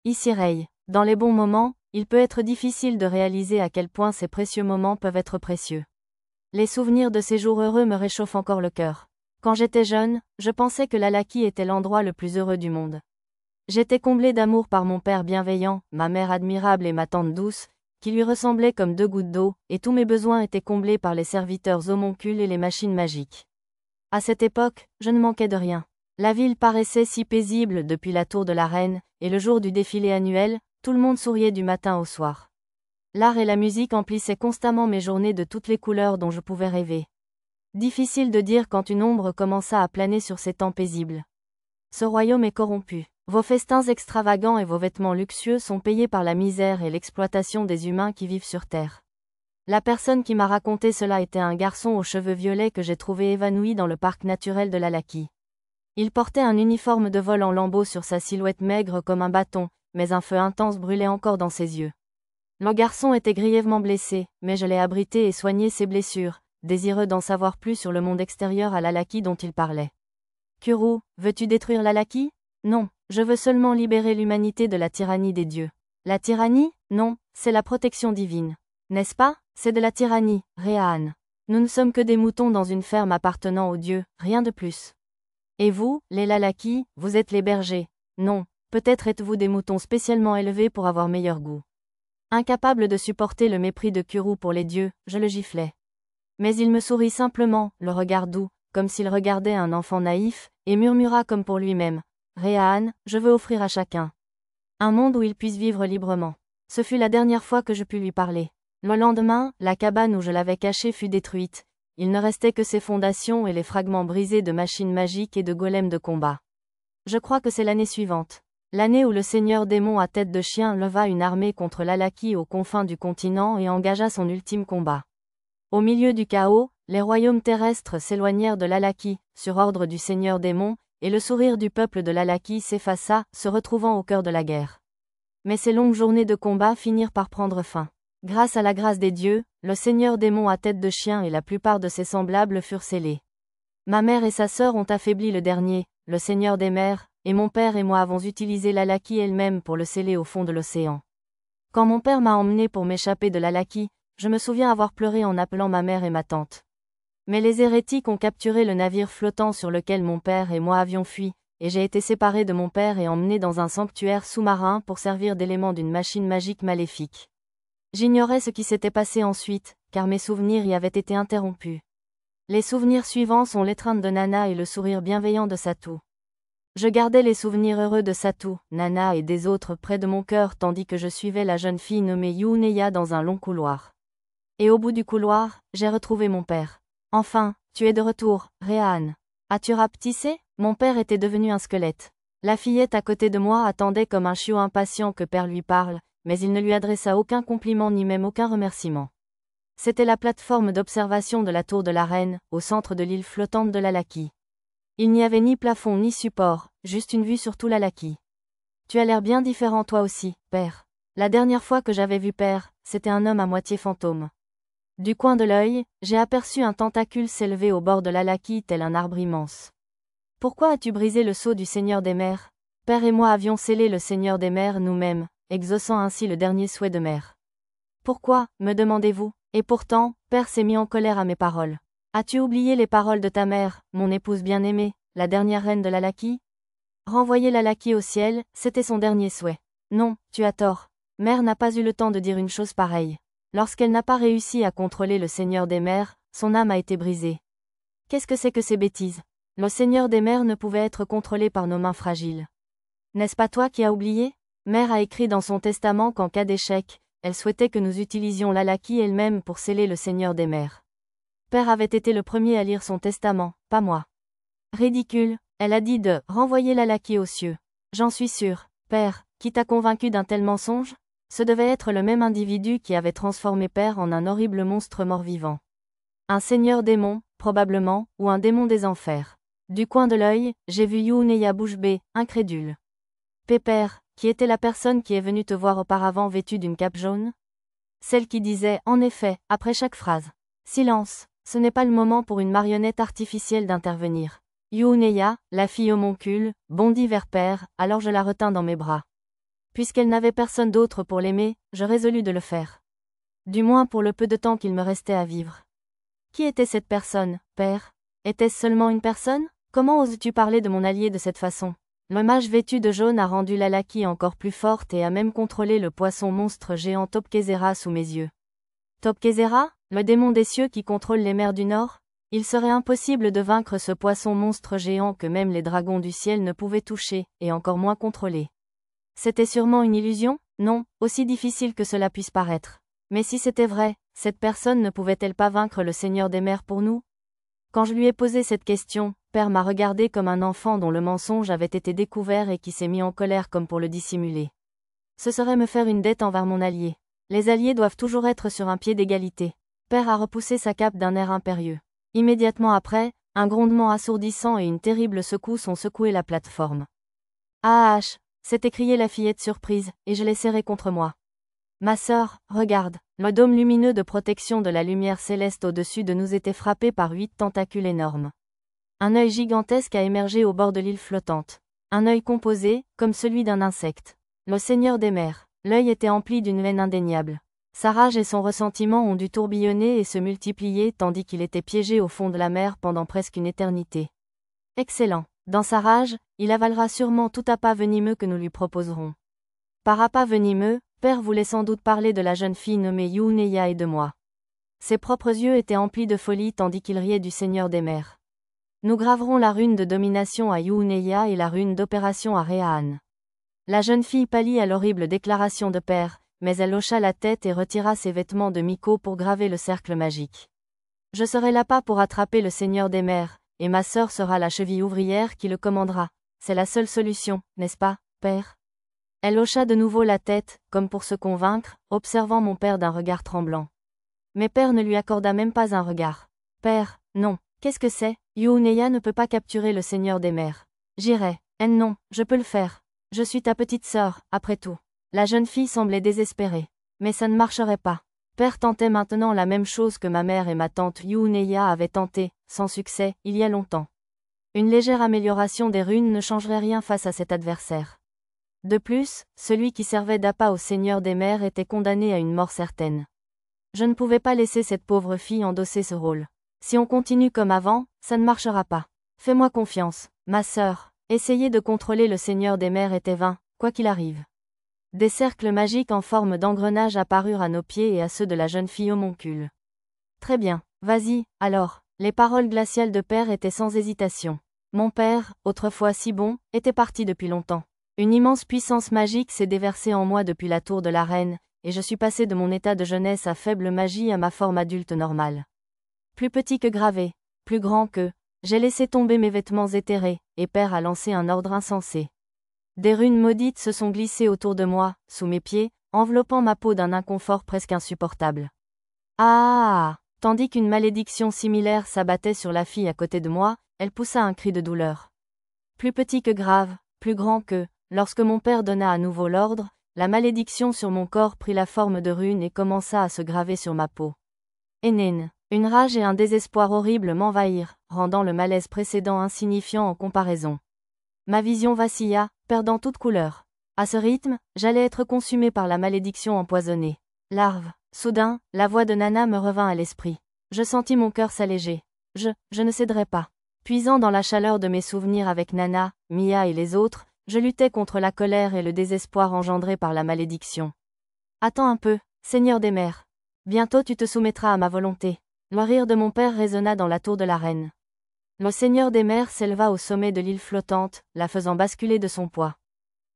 Ici Rei. Dans les bons moments, il peut être difficile de réaliser à quel point ces précieux moments peuvent être précieux. Les souvenirs de ces jours heureux me réchauffent encore le cœur. Quand j'étais jeune, je pensais que l'Alaki était l'endroit le plus heureux du monde. J'étais comblée d'amour par mon père bienveillant, ma mère admirable et ma tante douce, qui lui ressemblaient comme deux gouttes d'eau, et tous mes besoins étaient comblés par les serviteurs homoncules et les machines magiques. À cette époque, je ne manquais de rien. La ville paraissait si paisible depuis la tour de la reine, et le jour du défilé annuel, tout le monde souriait du matin au soir. L'art et la musique emplissaient constamment mes journées de toutes les couleurs dont je pouvais rêver. Difficile de dire quand une ombre commença à planer sur ces temps paisibles. Ce royaume est corrompu. Vos festins extravagants et vos vêtements luxueux sont payés par la misère et l'exploitation des humains qui vivent sur Terre. La personne qui m'a raconté cela était un garçon aux cheveux violets que j'ai trouvé évanoui dans le parc naturel de l'Alaki. Il portait un uniforme de vol en lambeaux sur sa silhouette maigre comme un bâton, mais un feu intense brûlait encore dans ses yeux. Le garçon était grièvement blessé, mais je l'ai abrité et soigné ses blessures, désireux d'en savoir plus sur le monde extérieur à l'Alaki dont il parlait. Kuru, veux-tu détruire l'Alaki? Non, je veux seulement libérer l'humanité de la tyrannie des dieux. La tyrannie? Non, c'est la protection divine. N'est-ce pas? C'est de la tyrannie, Réaan. Nous ne sommes que des moutons dans une ferme appartenant aux dieux, rien de plus. Et vous, les Lalaki, vous êtes les bergers. Non, peut-être êtes-vous des moutons spécialement élevés pour avoir meilleur goût. Incapable de supporter le mépris de Kuru pour les dieux, je le giflais. Mais il me sourit simplement, le regard doux, comme s'il regardait un enfant naïf, et murmura comme pour lui-même. Réaan, je veux offrir à chacun un monde où il puisse vivre librement. Ce fut la dernière fois que je pus lui parler. Le lendemain, la cabane où je l'avais caché fut détruite. Il ne restait que ses fondations et les fragments brisés de machines magiques et de golems de combat. Je crois que c'est l'année suivante. L'année où le seigneur démon à tête de chien leva une armée contre l'Alaki aux confins du continent et engagea son ultime combat. Au milieu du chaos, les royaumes terrestres s'éloignèrent de l'Alaki, sur ordre du seigneur démon, et le sourire du peuple de l'Alaki s'effaça, se retrouvant au cœur de la guerre. Mais ces longues journées de combat finirent par prendre fin. Grâce à la grâce des dieux, le seigneur démon à tête de chien et la plupart de ses semblables furent scellés. Ma mère et sa sœur ont affaibli le dernier, le seigneur des mers, et mon père et moi avons utilisé l'Alaki elle-même pour le sceller au fond de l'océan. Quand mon père m'a emmené pour m'échapper de l'Alaki, je me souviens avoir pleuré en appelant ma mère et ma tante. Mais les hérétiques ont capturé le navire flottant sur lequel mon père et moi avions fui, et j'ai été séparé de mon père et emmené dans un sanctuaire sous-marin pour servir d'élément d'une machine magique maléfique. J'ignorais ce qui s'était passé ensuite, car mes souvenirs y avaient été interrompus. Les souvenirs suivants sont l'étreinte de Nana et le sourire bienveillant de Satu. Je gardais les souvenirs heureux de Satu, Nana et des autres près de mon cœur tandis que je suivais la jeune fille nommée Yuneya dans un long couloir. Et au bout du couloir, j'ai retrouvé mon père. Enfin, tu es de retour, Réaan. As-tu rapetissé? Mon père était devenu un squelette. La fillette à côté de moi attendait comme un chiot impatient que père lui parle, mais il ne lui adressa aucun compliment ni même aucun remerciement. C'était la plateforme d'observation de la tour de la reine, au centre de l'île flottante de l'Alaki. Il n'y avait ni plafond ni support, juste une vue sur tout l'Alaki. Tu as l'air bien différent toi aussi, père. La dernière fois que j'avais vu père, c'était un homme à moitié fantôme. Du coin de l'œil, j'ai aperçu un tentacule s'élever au bord de l'Alaki tel un arbre immense. Pourquoi as-tu brisé le sceau du Seigneur des mers? Père et moi avions scellé le Seigneur des mers nous-mêmes, exaucant ainsi le dernier souhait de mère. Pourquoi, me demandez-vous? Et pourtant, père s'est mis en colère à mes paroles. As-tu oublié les paroles de ta mère, mon épouse bien-aimée, la dernière reine de l'Alaki? Renvoyer l'Alaki au ciel, c'était son dernier souhait. Non, tu as tort. Mère n'a pas eu le temps de dire une chose pareille. Lorsqu'elle n'a pas réussi à contrôler le Seigneur des mers, son âme a été brisée. Qu'est-ce que c'est que ces bêtises? Le Seigneur des mers ne pouvait être contrôlé par nos mains fragiles. N'est-ce pas toi qui as oublié? Mère a écrit dans son testament qu'en cas d'échec, elle souhaitait que nous utilisions l'Alaki elle-même pour sceller le Seigneur des mers. Père avait été le premier à lire son testament, pas moi. Ridicule, elle a dit de renvoyer l'Alaki aux cieux. J'en suis sûre, père, qui t'a convaincu d'un tel mensonge? Ce devait être le même individu qui avait transformé père en un horrible monstre mort-vivant. Un seigneur démon, probablement, ou un démon des enfers. Du coin de l'œil, j'ai vu Yuneya bouche bée, incrédule. Pépère, qui était la personne qui est venue te voir auparavant vêtue d'une cape jaune? Celle qui disait, en effet, après chaque phrase. Silence, ce n'est pas le moment pour une marionnette artificielle d'intervenir. Yuneya, la fille homoncule, bondit vers père, alors je la retins dans mes bras. Puisqu'elle n'avait personne d'autre pour l'aimer, je résolus de le faire. Du moins pour le peu de temps qu'il me restait à vivre. Qui était cette personne, père? Était-ce seulement une personne? Comment oses-tu parler de mon allié de cette façon? Le mage vêtu de jaune a rendu Lalaki encore plus forte et a même contrôlé le poisson monstre géant Topkezera sous mes yeux. Topkezera, le démon des cieux qui contrôle les mers du Nord? Il serait impossible de vaincre ce poisson monstre géant que même les dragons du ciel ne pouvaient toucher, et encore moins contrôler. C'était sûrement une illusion? Non, aussi difficile que cela puisse paraître. Mais si c'était vrai, cette personne ne pouvait-elle pas vaincre le Seigneur des mers pour nous? Quand je lui ai posé cette question, Père m'a regardé comme un enfant dont le mensonge avait été découvert et qui s'est mis en colère comme pour le dissimuler. Ce serait me faire une dette envers mon allié. Les alliés doivent toujours être sur un pied d'égalité. Père a repoussé sa cape d'un air impérieux. Immédiatement après, un grondement assourdissant et une terrible secousse ont secoué la plateforme. Ah H, s'est écriée la fillette surprise, et je l'ai serrée contre moi. Ma sœur, regarde, le dôme lumineux de protection de la lumière céleste au-dessus de nous était frappé par 8 tentacules énormes. Un œil gigantesque a émergé au bord de l'île flottante. Un œil composé, comme celui d'un insecte. Le Seigneur des mers. L'œil était empli d'une haine indéniable. Sa rage et son ressentiment ont dû tourbillonner et se multiplier tandis qu'il était piégé au fond de la mer pendant presque une éternité. Excellent. Dans sa rage, il avalera sûrement tout appât venimeux que nous lui proposerons. Par appât venimeux, Père voulait sans doute parler de la jeune fille nommée Yuneya et de moi. Ses propres yeux étaient emplis de folie tandis qu'il riait du Seigneur des mers. Nous graverons la rune de domination à Yuneya et la rune d'opération à Rehan. La jeune fille pâlit à l'horrible déclaration de Père, mais elle hocha la tête et retira ses vêtements de Miko pour graver le cercle magique. Je serai l'appât pour attraper le Seigneur des mers, et ma sœur sera la cheville ouvrière qui le commandera. C'est la seule solution, n'est-ce pas, Père? Elle hocha de nouveau la tête, comme pour se convaincre, observant mon père d'un regard tremblant. Mais Père ne lui accorda même pas un regard. Père, non, qu'est-ce que c'est? Yuneya ne peut pas capturer le Seigneur des mers. J'irai. Non, je peux le faire. Je suis ta petite sœur, après tout. La jeune fille semblait désespérée. Mais ça ne marcherait pas. Père tentait maintenant la même chose que ma mère et ma tante Yuneya avaient tenté, sans succès, il y a longtemps. Une légère amélioration des runes ne changerait rien face à cet adversaire. De plus, celui qui servait d'appât au Seigneur des mers était condamné à une mort certaine. Je ne pouvais pas laisser cette pauvre fille endosser ce rôle. Si on continue comme avant, ça ne marchera pas. Fais-moi confiance, ma sœur. Essayer de contrôler le Seigneur des mers était vain, quoi qu'il arrive. Des cercles magiques en forme d'engrenage apparurent à nos pieds et à ceux de la jeune fille homoncule. Très bien, vas-y, alors. Les paroles glaciales de Père étaient sans hésitation. Mon père, autrefois si bon, était parti depuis longtemps. Une immense puissance magique s'est déversée en moi depuis la tour de la reine, et je suis passé de mon état de jeunesse à faible magie à ma forme adulte normale. Plus petit que gravé, plus grand que, j'ai laissé tomber mes vêtements éthérés, et Père a lancé un ordre insensé. Des runes maudites se sont glissées autour de moi, sous mes pieds, enveloppant ma peau d'un inconfort presque insupportable. Ah! Tandis qu'une malédiction similaire s'abattait sur la fille à côté de moi, elle poussa un cri de douleur. Plus petit que grave, plus grand que, lorsque mon père donna à nouveau l'ordre, la malédiction sur mon corps prit la forme de runes et commença à se graver sur ma peau. Enen, une rage et un désespoir horrible m'envahirent, rendant le malaise précédent insignifiant en comparaison. Ma vision vacilla, perdant toute couleur. À ce rythme, j'allais être consumé par la malédiction empoisonnée. Larve. Soudain, la voix de Nana me revint à l'esprit. Je sentis mon cœur s'alléger. Je ne céderai pas. Puisant dans la chaleur de mes souvenirs avec Nana, Mia et les autres, je luttais contre la colère et le désespoir engendrés par la malédiction. Attends un peu, Seigneur des mers. Bientôt tu te soumettras à ma volonté. Le rire de mon père résonna dans la tour de la reine. Le Seigneur des mers s'éleva au sommet de l'île flottante, la faisant basculer de son poids.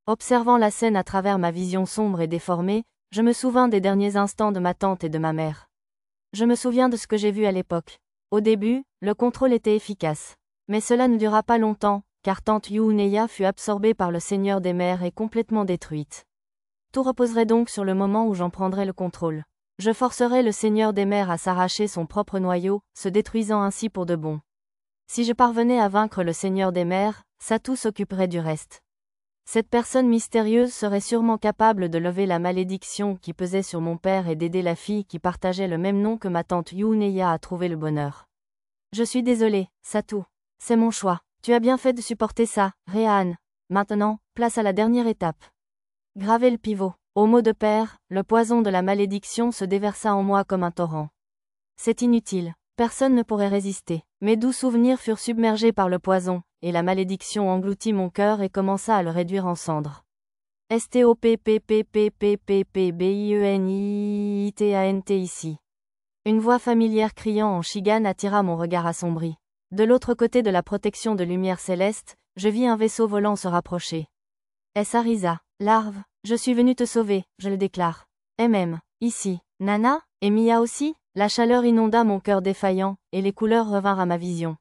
Observant la scène à travers ma vision sombre et déformée, je me souvins des derniers instants de ma tante et de ma mère. Je me souviens de ce que j'ai vu à l'époque. Au début, le contrôle était efficace. Mais cela ne dura pas longtemps, car tante Yuneya fut absorbée par le Seigneur des mers et complètement détruite. Tout reposerait donc sur le moment où j'en prendrais le contrôle. Je forcerais le Seigneur des mers à s'arracher son propre noyau, se détruisant ainsi pour de bon. Si je parvenais à vaincre le Seigneur des mers, Satou s'occuperait du reste. Cette personne mystérieuse serait sûrement capable de lever la malédiction qui pesait sur mon père et d'aider la fille qui partageait le même nom que ma tante Yuneya à trouver le bonheur. Je suis désolé, Satou. C'est mon choix. Tu as bien fait de supporter ça, Rehan. Maintenant, place à la dernière étape. Graver le pivot. Au mot de père, le poison de la malédiction se déversa en moi comme un torrent. C'est inutile. Personne ne pourrait résister. Mes doux souvenirs furent submergés par le poison, et la malédiction engloutit mon cœur et commença à le réduire en cendres. STOPPPPPPBIENITANT ici. Une voix familière criant en shigane attira mon regard assombri. De l'autre côté de la protection de lumière céleste, je vis un vaisseau volant se rapprocher. Est-ce Arisa, larve, je suis venu te sauver, je le déclare. Ici. Nana, et Mia aussi? La chaleur inonda mon cœur défaillant, et les couleurs revinrent à ma vision.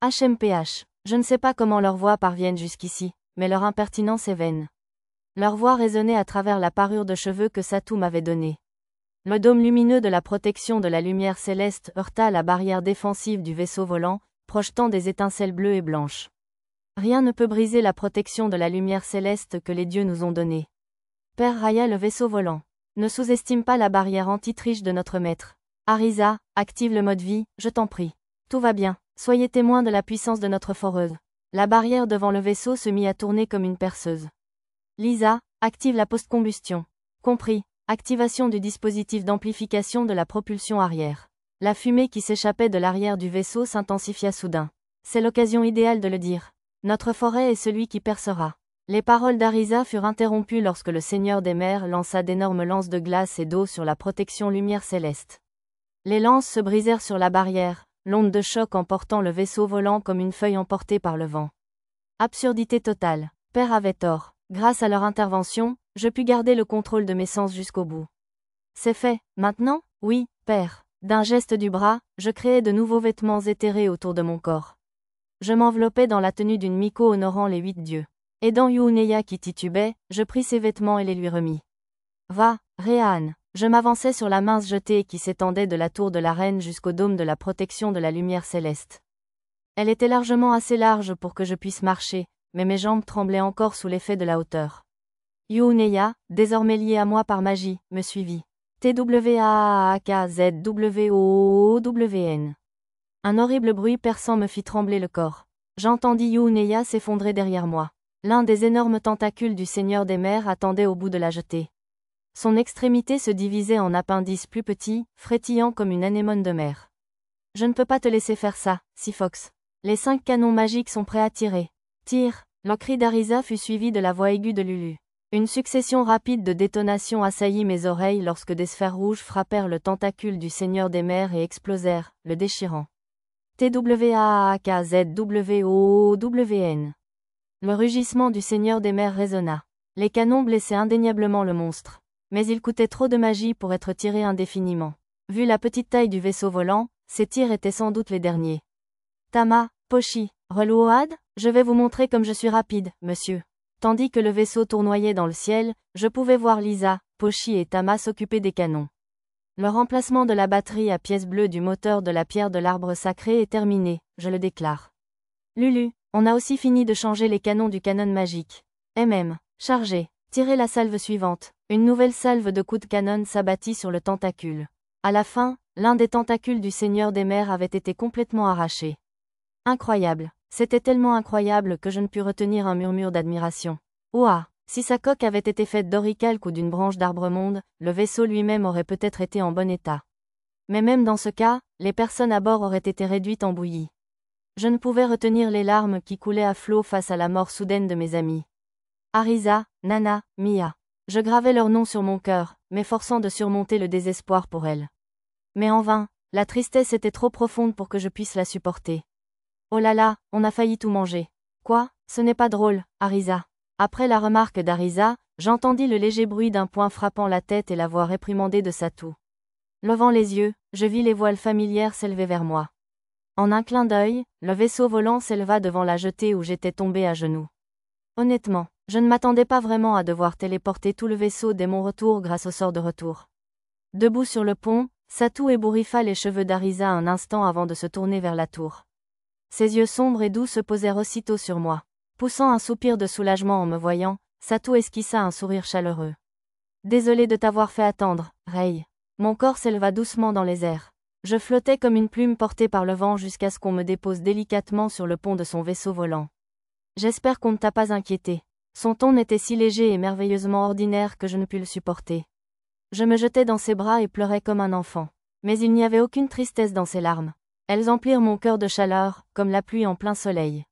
HMPH. Je ne sais pas comment leurs voix parviennent jusqu'ici, mais leur impertinence est vaine. Leur voix résonnait à travers la parure de cheveux que Satou m'avait donnée. Le dôme lumineux de la protection de la lumière céleste heurta la barrière défensive du vaisseau volant, projetant des étincelles bleues et blanches. Rien ne peut briser la protection de la lumière céleste que les dieux nous ont donnée. Père Raya, le vaisseau volant. Ne sous-estime pas la barrière anti-triche de notre maître. Arisa, active le mode vie, je t'en prie. Tout va bien, soyez témoins de la puissance de notre foreuse. La barrière devant le vaisseau se mit à tourner comme une perceuse. Lisa, active la post-combustion. Compris, activation du dispositif d'amplification de la propulsion arrière. La fumée qui s'échappait de l'arrière du vaisseau s'intensifia soudain. C'est l'occasion idéale de le dire. Notre forêt est celui qui percera. Les paroles d'Arisa furent interrompues lorsque le Seigneur des mers lança d'énormes lances de glace et d'eau sur la protection lumière céleste. Les lances se brisèrent sur la barrière, l'onde de choc emportant le vaisseau volant comme une feuille emportée par le vent. Absurdité totale. Père avait tort. Grâce à leur intervention, je pus garder le contrôle de mes sens jusqu'au bout. C'est fait, maintenant? Oui, père. D'un geste du bras, je créai de nouveaux vêtements éthérés autour de mon corps. Je m'enveloppais dans la tenue d'une Miko honorant les 8 dieux. Aidant Yuuneya qui titubait, je pris ses vêtements et les lui remis. Va, Réan. Je m'avançai sur la mince jetée qui s'étendait de la tour de la reine jusqu'au dôme de la protection de la lumière céleste. Elle était largement assez large pour que je puisse marcher, mais mes jambes tremblaient encore sous l'effet de la hauteur. Yuuneya, désormais liée à moi par magie, me suivit. TWAAKZWOOWN. Un horrible bruit perçant me fit trembler le corps. J'entendis Yuuneya s'effondrer derrière moi. L'un des énormes tentacules du Seigneur des mers attendait au bout de la jetée. Son extrémité se divisait en appendices plus petits, frétillant comme une anémone de mer. Je ne peux pas te laisser faire ça, Sifox. Les 5 canons magiques sont prêts à tirer. Tire. Le cri d'Arisa fut suivi de la voix aiguë de Lulu. Une succession rapide de détonations assaillit mes oreilles lorsque des sphères rouges frappèrent le tentacule du Seigneur des mers et explosèrent, le déchirant. TWAAKZWOOWN. Le rugissement du Seigneur des mers résonna. Les canons blessaient indéniablement le monstre. Mais il coûtait trop de magie pour être tiré indéfiniment. Vu la petite taille du vaisseau volant, ces tirs étaient sans doute les derniers. Tama, Pochi, Relouad, je vais vous montrer comme je suis rapide, monsieur. Tandis que le vaisseau tournoyait dans le ciel, je pouvais voir Lisa, Pochi et Tama s'occuper des canons. Le remplacement de la batterie à pièces bleues du moteur de la pierre de l'arbre sacré est terminé, je le déclare. Lulu, on a aussi fini de changer les canons du canon magique. Chargé. Tirez la salve suivante. Une nouvelle salve de coups de canon s'abattit sur le tentacule. À la fin, l'un des tentacules du Seigneur des mers avait été complètement arraché. Incroyable. C'était tellement incroyable que je ne pus retenir un murmure d'admiration. Ouah! Si sa coque avait été faite d'oricalque ou d'une branche d'arbre-monde, le vaisseau lui-même aurait peut-être été en bon état. Mais même dans ce cas, les personnes à bord auraient été réduites en bouillie. Je ne pouvais retenir les larmes qui coulaient à flots face à la mort soudaine de mes amis. Arisa, Nana, Mia. Je gravais leurs noms sur mon cœur, m'efforçant de surmonter le désespoir pour elles. Mais en vain, la tristesse était trop profonde pour que je puisse la supporter. Oh là là, on a failli tout manger. Quoi? Ce n'est pas drôle, Arisa. Après la remarque d'Arisa, j'entendis le léger bruit d'un poing frappant la tête et la voix réprimandée de Satou. Levant les yeux, je vis les voiles familières s'élever vers moi. En un clin d'œil, le vaisseau volant s'éleva devant la jetée où j'étais tombé à genoux. Honnêtement, je ne m'attendais pas vraiment à devoir téléporter tout le vaisseau dès mon retour grâce au sort de retour. Debout sur le pont, Satou ébouriffa les cheveux d'Arisa un instant avant de se tourner vers la tour. Ses yeux sombres et doux se posèrent aussitôt sur moi. Poussant un soupir de soulagement en me voyant, Satou esquissa un sourire chaleureux. Désolé de t'avoir fait attendre, Rei. Mon corps s'éleva doucement dans les airs. Je flottais comme une plume portée par le vent jusqu'à ce qu'on me dépose délicatement sur le pont de son vaisseau volant. J'espère qu'on ne t'a pas inquiété. Son ton était si léger et merveilleusement ordinaire que je ne pus le supporter. Je me jetai dans ses bras et pleurai comme un enfant. Mais il n'y avait aucune tristesse dans ses larmes. Elles emplirent mon cœur de chaleur, comme la pluie en plein soleil.